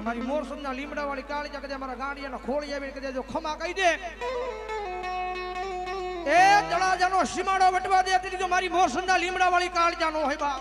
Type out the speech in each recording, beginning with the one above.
મારી મોર સંજા લીમડા વાળી કાળી કદે મારા ગાંડિયાના ખોળી આવી કદે જો ખમા કહી દે એ તળાજાનો સીમાડો વટવા દે એટલે જો મારી મોર સંજા લીમડા વાળી કાળજાનો હોય બા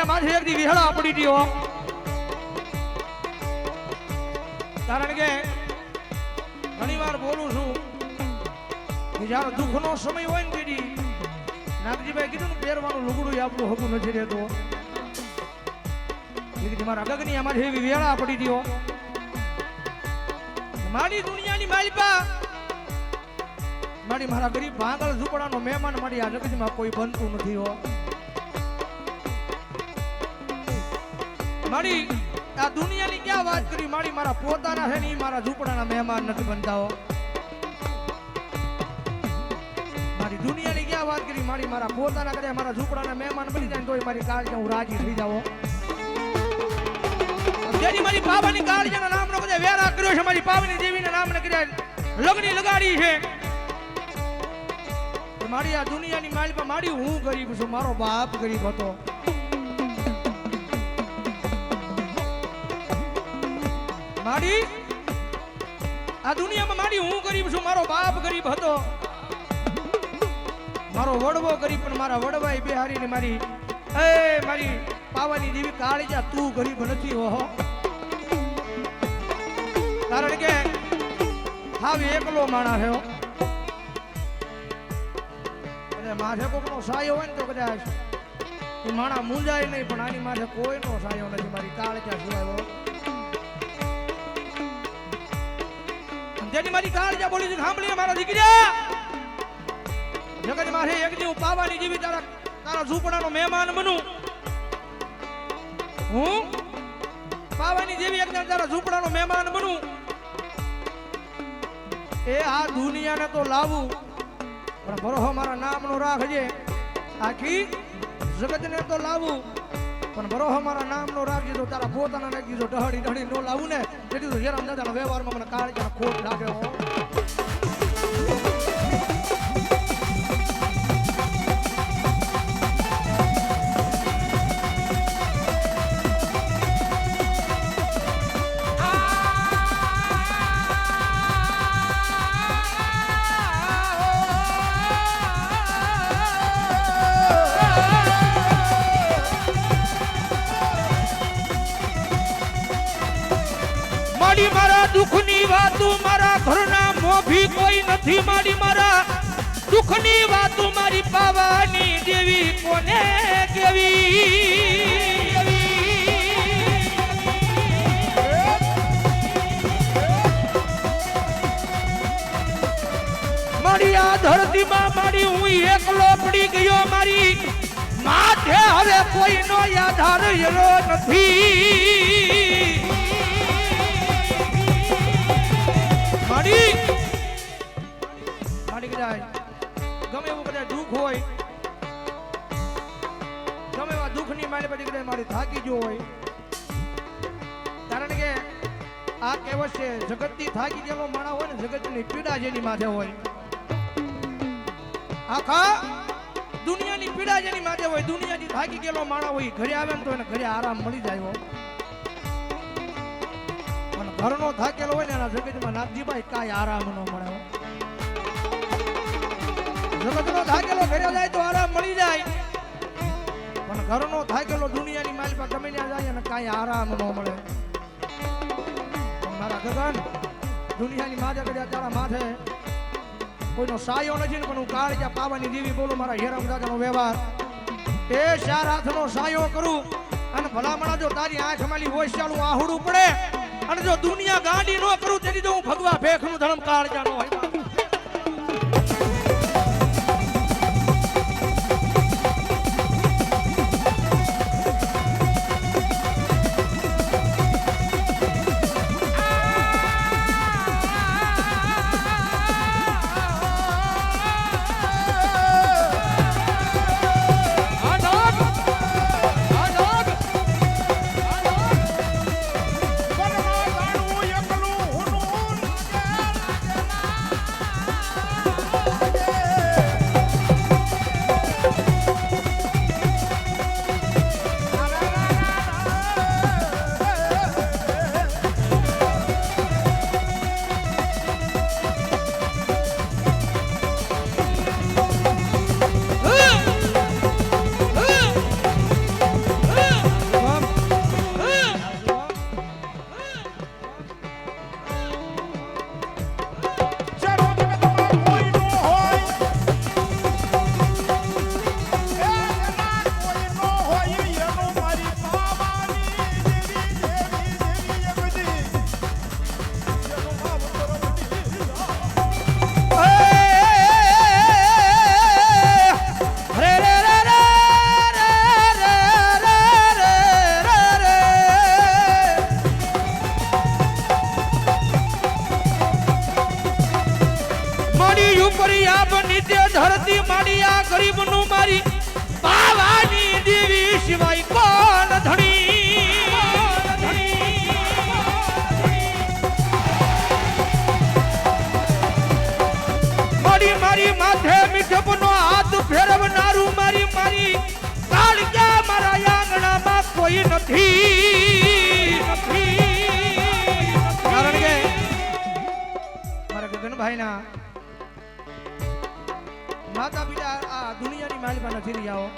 માથે એક દી વિહળા પડી ગયો કારણ કે ઘણી વાર બોલું છું કે જ્યારે દુઃખનો સમય હોય ને તેથી નાગજીભાઈ કીધું ને પહેરવાનું લુગડું આપણું હતું નથી રહેતો મારા ગગની માથે એવી વિહળા પડી ગયો મારી દુનિયાની માલિકા મારી મારા ગરીબ ભાંગલ ઝૂંપડાનો મહેમાન મારી આ જગતમાં કોઈ બનતું નથી હો મારી આ દુનિયાની ક્યાં વાત કરી મારી મારા પોતાના છે ને મારા ઝૂંપડાના મહેમાન નથી બનતા હો મારી દુનિયાની ક્યાં વાત કરી મારી મારા પોતાના કરે મારા ઝૂંપડાના મહેમાન બની જાય તોય મારી કાળજા હું રાજી થઈ જાવ જેની મારી બાબાની કાળજાના નામનો બધે વેરા કર્યો છે મારી પાવની દેવીના નામને કર્યા લગની લગાડી છે મારી આ દુનિયાની માલમાં મારી હું ગરીબ છું મારો બાપ ગરીબ હતો મારી આ દુનિયામાં મારી હું ગરીબ છું મારો બાપ ગરીબ હતો મારો વડવો ગરીબ પણ મારા વડવાઈ બિહારીને મારી મારી પાવાની દેવી કાળીજા તું ગરીબ નથી ઓહો કારણ કે હાવ એકલો માણા છે અને માથે કોકનો સાયો હોય ને તો કદાચ એ માણા મૂંઝાય નહીં પણ આની માથે કોઈનો સાયો નથી મારી કાળજા સિવાય જેની મારી કાળજા બોલી છે સાંભળીએ મારા દીકરા જગત માથે એક દી હું પાવાની જેવી તારા ઝૂંપડાનો મહેમાન બનું હું પાવાની જેવી એક તારા ઝૂંપડાનો મહેમાન બનું એ આ દુનિયાને તો લાવું પણ ભરોહો મારા નામનો રાખજે આખી જગતને તો લાવું પણ ભરોહો મારા નામનો રાખજે તો તારા પોતાના નાખી જો ઢહડી ઢહડી નો લાવું ને તેથી તો જરામ દાદાના વ્યવહારમાં મને કાળજા ખોટ લાગે હો મારી મારા દુઃખની વાતો મારા ઘરના મોભી કોઈ નથી મારી મારા દુઃખની વાતો મારી પાવાની દેવી કોને કેવી મારી આ ધરતીમાં મારી હું એકલો પડી ગયો મારી માથે હવે કોઈનો આધાર એલો નથી મારી મારી કદાચ ગમે એવું કદાચ દુઃખ હોય ગમે એવા દુઃખની મારી પછી કદાચ મારી થાકી ગયો હોય કારણ કે આ કહેવત છે જગતથી થાકી ગયેલો માણસ હોય ને જગતની પીડા જેની માથે હોય આખા દુનિયાની પીડા જેની માથે હોય દુનિયાથી થાકી ગયેલો માણસ હોય ઘરે આવે ને તો એને ઘરે આરામ મળી જાય પણ ઘરનો થાકેલો હોય ને એના જગતમાં નાથજીભાઈ કાંઈ આરામ ન મળે જગતનો થાકેલો ઘરે જાય તો આરામ મળી જાય પણ ઘરનો થાકેલો દુનિયાની માલ પર ગમે ત્યાં જાય અને કાંઈ આરામ ન મળે મારા ગગન દુનિયાની માથે કદાચ તારા માથે કોઈનો સાયો નથી ને પણ હું કાળજા પાવાની દેવી બોલું મારા હેરામ દાદાનો વ્યવહાર એ ચાર હાથનો સાયો કરું અને ભલામણા જો તારી આંખ માલી ઓછાળું આહુડું પડે અને જો દુનિયા ગાંડી ન કરું તેથી જો હું ભગવા ભેખનું ધર્મ કાળજાનો હોય ધરતી માડી આ ગરીબ નું મારી પાવાની દેવી સિવાય કોણ ધણી મારી મારી માથે મીઠપનો હાથ ફેરવનારું મારી મારી કાળજા મારા આંગણામાં કોઈ નથી કારણ કે મારા ગગનભાઈ ના માતા પિતા આ દુનિયાની માલિકા નથી રહ્યા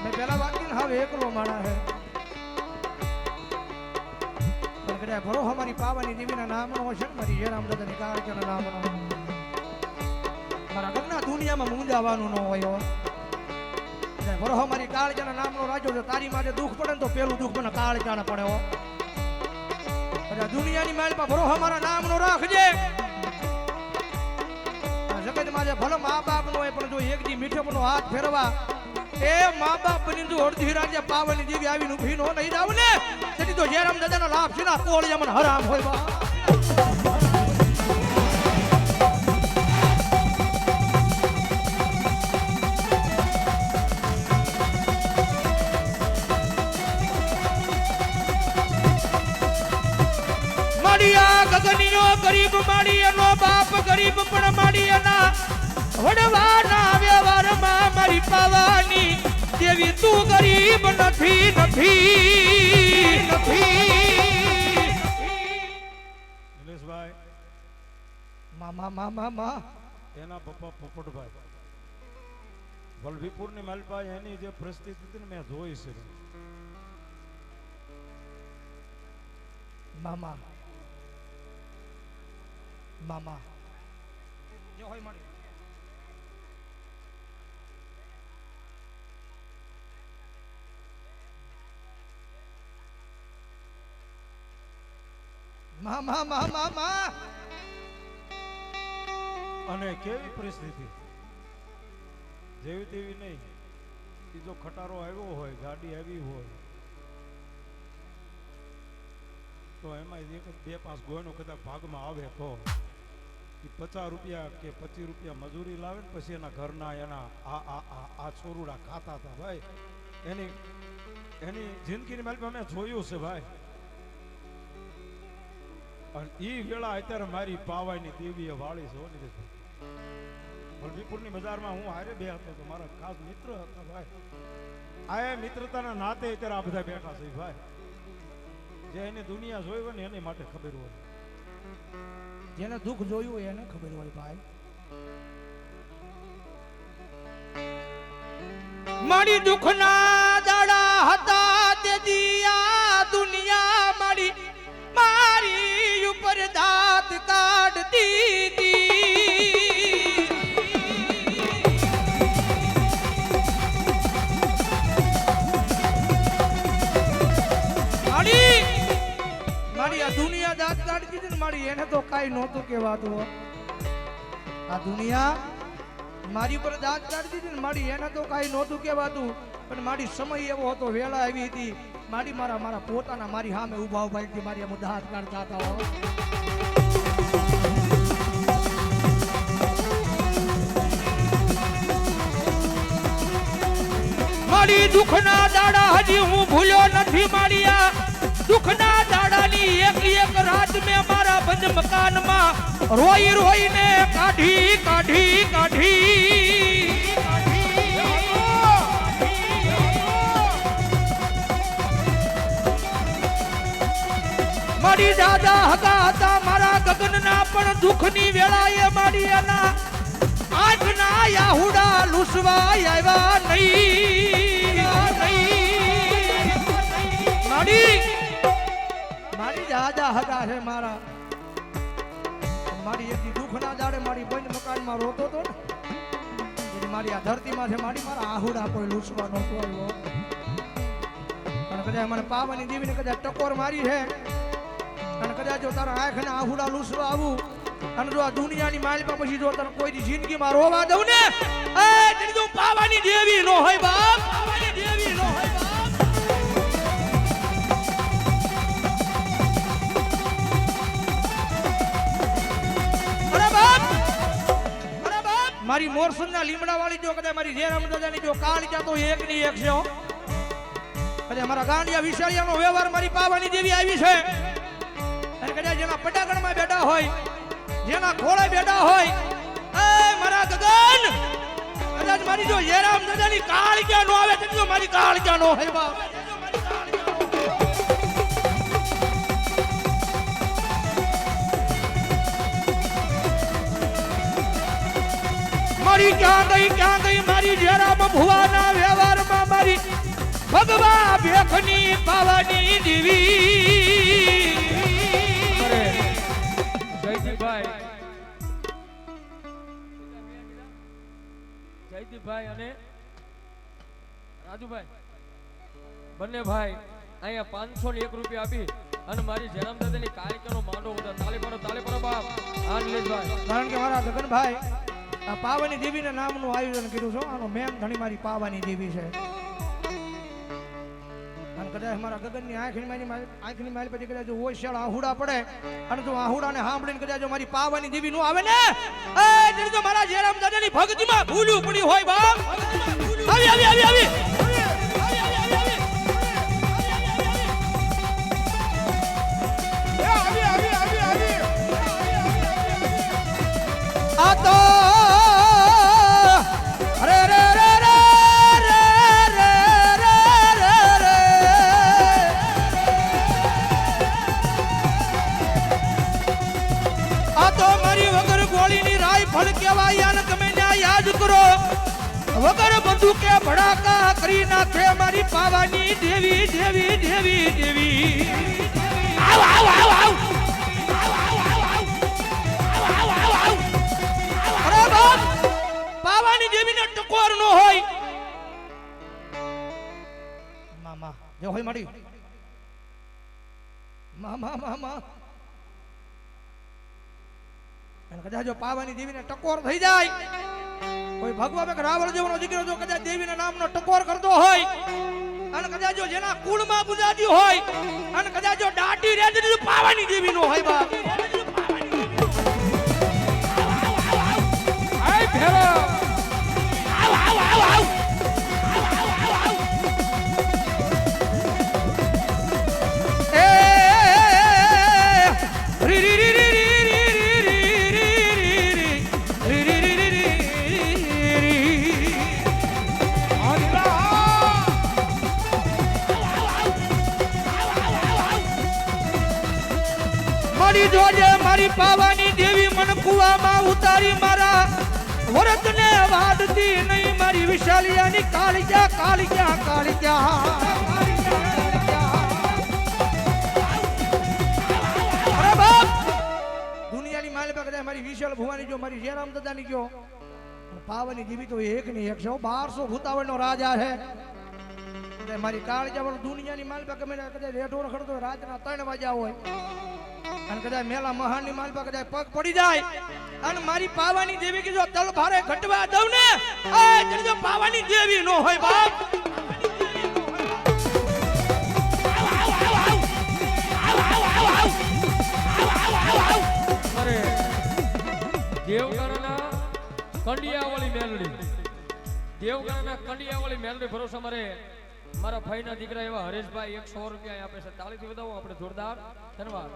મેં પેલા વાત કરી હવે એકલો માણા હે પણ કદાચ ભરો અમારી પાવાની દેવીના નામનો હશે ને મારી હેરામ દાદાની કાળજાના નામનો મારા ગગના દુનિયામાં મૂંઝાવાનું ન હોય ભરો અમારી કાળજાના નામનો રાજો જો તારી માટે દુઃખ પડે ને તો પેલું દુઃખ મને કાળજાને પડે હો દુનિયાની માલિકા ભરો અમારા નામનો રાખજે જગત માં ભલે મા બાપ નો હોય પણ જો એક દી મીઠપનો હાથ ફેરવા એ મા બાપ બની જો અડધી રાતે પાવાની દેવી આવીને ઉભી નો નહીં જાવ ને તેથી તો જેરામ દાદાનો લાભ છે ને કોળિયા મને હરામ હોય બા માડિયા ગગનિયો ગરીબ માડિયાનો બાપ ગરીબ પણ માડિયાના વડવાના વ્યવહારમાં મારી પાવાની દેવી તું ગરીબ નથી નિલેશભાઈ મામા એના પપ્પા પોપટભાઈ વલભીપુરની માલપાઈ એની જે પરિસ્થિતિ મેં જોઈ છે મામા મામા જે હોય મારી મામા મામા મામા અને કેવી પરિસ્થિતિ જેવી તેવી નહીં. એ જો ખટારો આવ્યો હોય, ગાડી આવી હોય, તો એમાં એક 2-5 ગોયનો કદાચ ભાગમાં આવે તો એ 50 રૂપિયા કે 25 રૂપિયા મજૂરી લાવે ને પછી એના ઘરના એના આ છોરુડા ખાતા હતા ભાઈ. એની જિંદગીની માલિક અમે જોયું છે ભાઈ. અને એ વેળા અત્યારે મારી પાવાની દેવીએ વાળી છે. વલભીપુરની બજારમાં હું હારે બે હતો તો મારા ખાસ મિત્ર હતા ભાઈ. આ મિત્રતાના નાતે અત્યારે આ બધા બેઠા છે ભાઈ. જે એને દુનિયા જોઈ હોય ને એની માટે ખબર હોય. જેને દુઃખ જોયું હોય એને ખબર હોય ભાઈ. મારી દુઃખના દાડા હતા તે દિયા દુનિયા મારી મારી ઉપર દાંત કાઢતી હતી. મારી આ દુનિયા દાંત કાઢતી હતી ને મારી એને તો કાંઈ નહોતું કહેવાતું. આ દુનિયા મારી પર દાંત કાઢતી હતી ને મારી એને તો કાંઈ નહોતું કહેવાતું. પણ મારી સમય એવો હતો, વેળા આવી હતી મારી મારા પોતાના મારી સામે ઉભા ઉભા મારી આમ દાંત કાઢતા હતા. મારી દુઃખના દાડા હજી હું ભૂલ્યો નથી. મારી આ દુઃખના દાડાની એક રાત મેં મારા બંધ મકાનમાં રોઈ રોઈને કાઢી. મારી દાદા હગા હતા મારા ગગનના પણ દુઃખની વેળાએ મારી એના આઠના યાહુડા લૂસવા આવ્યા નહીં. મારી દાદા હગા છે મારા. મારી એથી દુઃખના દાડે મારી બંધ મકાનમાં રોતો હતો ને મારી આ ધરતીમાં છે મારા આહુડા કોઈ લૂસવા નહોતો આવ્યો. અને કદાચ મને પાવાની દેવીને કદાચ ટકોર મારી છે અને કદાચ જો તારા આંખના આહુડા લૂસવા આવું અને જો આ દુનિયાની માલિકા પછી જો તને કોઈ જિંદગીમાં રોવા દઉં ને તેની તો પાવાની દેવી નો હોય બાપ. પાવાની દેવી નો હોય બાપ. મારી મોરસનના લીમડા વાળી જો કદાચ મારી જેરામ દાદાની જો કાળજા તો એક ની એક છે. કદાચ મારા ગાંડિયા વિશાળિયાનો વ્યવહાર મારી પાવાની દેવી આવી છે. અને કદાચ જેના પટાગણમાં બેઠા હોય, જેના ખોળે બેઠા હોય, એ મારા ગગન કદાચ મારી જો જેરામ દાદાની કાળજા નો આવે તો મારી કાળજા નો હોય બાપ. મારી ક્યાં ગઈ મારી જેરામ ભુવાના વ્યવહારમાં મારી ભગવા ભેખની પાવાની દેવી. જયદીપભાઈ અને રાજુભાઈ બંને ભાઈ અહીંયા 501 રૂપિયા આપી અને મારી જેરામ દાદાની કાર્યક્રમનો માંડો ઉતાર. તાલી પર બાપ. આ નિલેશભાઈ કારણ કે મારા ગગનભાઈ આ પાવાની દેવીના નામનું આયોજન કર્યું છે. આનો મેમ ઘણી મારી પાવાની દેવી છે. અને કદાચ મારા ગગનની આંખની મારી પછી કદાચ ઓશિયાળ આહુડા પડે અને જો આહુડાને સાંભળીને કદાચ મારી પાવાની દેવી નું આવે ને તો મારા જેરામ દાદાની ભક્તિમાં ભૂલું પડ્યું હોય બાપ. આવી આ તો વગર બંદૂકે ભડાકા કરી નાખે મારી પાવાની દેવી. આવ જો હોય મારી મા અને કદાચ જો પાવાની દેવીને ટકોર થઈ જાય, કોઈ ભગવાન કે રાવણ જેવનો દીકરો જો કદાચ દેવીના નામનો ટકોર કરતો હોય અને કદાચ જો જેના કુળમાં ગુજાતી હોય અને કદાચ જો દાટી રેજડી પાવાની દેવી નો હોય બા આય ભેરો મારી જોજે મારી પાવાની દેવી મન કુવામાં ઉતારી મારા વરતને વાદતી નહીં મારી વિશાલિયાની કાળિયા કાળિયા કાળિયા અરે બાપ દુનિયાની માલ પર કદાચ મારી વિશાલ ભુવાની જો મારી જયરામ દાદાની જો પાવાની દેવી તો એક ની 11200 ભૂતાવળનો રાજા છે. મારી કાળિયા વાળો દુનિયાની માલ પર ગમે કદાચ રેઢો રખડતો રાતના 3 વાગ્યા હોય અને કદાચ મેલા મહાનની માલ પર કદાચ પગ પડી જાય અને મારી પાવાની દેવી કે જો તલ ભારે ઘટવા દઉં ને એ જો પાવાની દેવી નો હોય બાપ અરે દેવગણના કંડિયાવાળી મેલડી, દેવગણના કંડિયાવાળી મેલડી ભરોસા મારે મારા ભાઈના દીકરા એવા હરેશભાઈ 100 રૂપિયા આપે છે. તાળીથી વધાવો આપણે જોરદાર ધન્યવાદ.